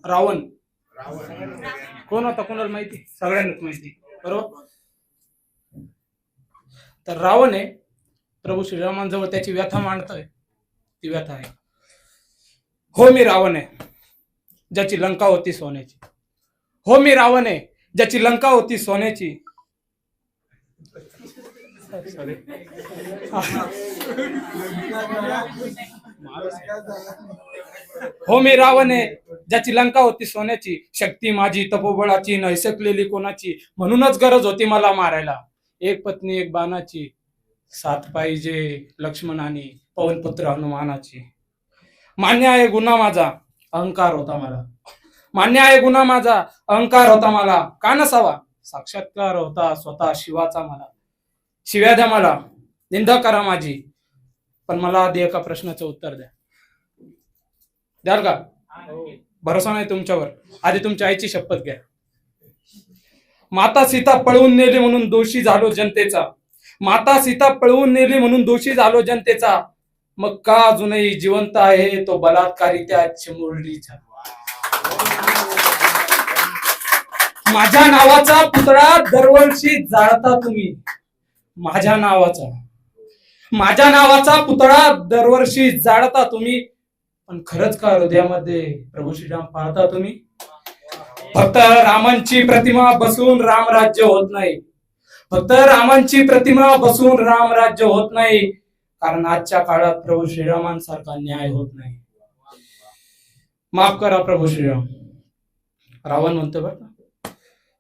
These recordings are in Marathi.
रावण कोण होता कोणाला माहिती? सगळ्यांनाच माहिती, बरोबर. तर रावण आहे प्रभू श्रीरामांजवळ त्याची व्यथा मांडतोय. ती व्यथा आहे, हो मी रावण आहे ज्याची लंका होती सोन्याची. हो मी रावण आहे ज्याची लंका होती सोन्याची. सॉरी हो मी रावण आहे ज्याची लंका होती सोन्याची. शक्ती माझी तपोबळाची नैसकलेली कोणाची. म्हणूनच गरज होती मला मारायला. एक पत्नी एक बाणाची. साथ पाहिजे लक्ष्मणानी पवनपुत्र हनुमानाची. मान्य आहे गुन्हा माझा अहंकार होता मला. मान्य आहे गुन्हा माझा अहंकार होता मला. का नसावा साक्षात्कार होता स्वतः शिवाचा मला. शिव्या द्या मला निंदा करा माझी, पण मला आधी एका प्रश्नाचं उत्तर द्या. द्याल का? भरोसा नाही तुमच्यावर. आधी तुमच्या आईची शपथ घ्या. माता सीता पळवून नेली म्हणून दोषी झालो जनतेचा. माता सीता पळवून नेली म्हणून दोषी झालो जनतेचा. मग का अजूनही जिवंत आहे तो बलात्कारी त्या चिमुरडीचा. माझ्या नावाचा पुतळा दरवर्षी जाळता तुम्ही. माझ्या नावाचा पुतळा दरवर्षी जाळता तुम्ही. पण खरंच का हृदयामध्ये प्रभू श्रीराम पाहता तुम्ही? फक्त रामांची प्रतिमा बसून रामराज्य होत नाही. फक्त रामांची प्रतिमा बसून रामराज्य होत नाही. कारण आजच्या काळात प्रभू श्रीरामांसारखा न्याय होत नाही. माफ करा प्रभू श्रीराम. रावण म्हणतो बरं,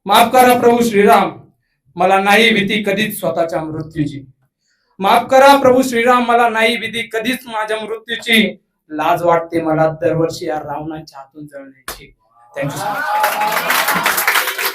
माफ करा प्रभू श्रीराम मला नाही भीती कधीच स्वतःच्या मृत्यूची. माफ करा प्रभू श्रीराम मला नाही भीती कधीच माझ्या मृत्यूची. लाज वाटते मला दरवर्षी या रावणाच्या हातून जळण्याची. थँक्यू.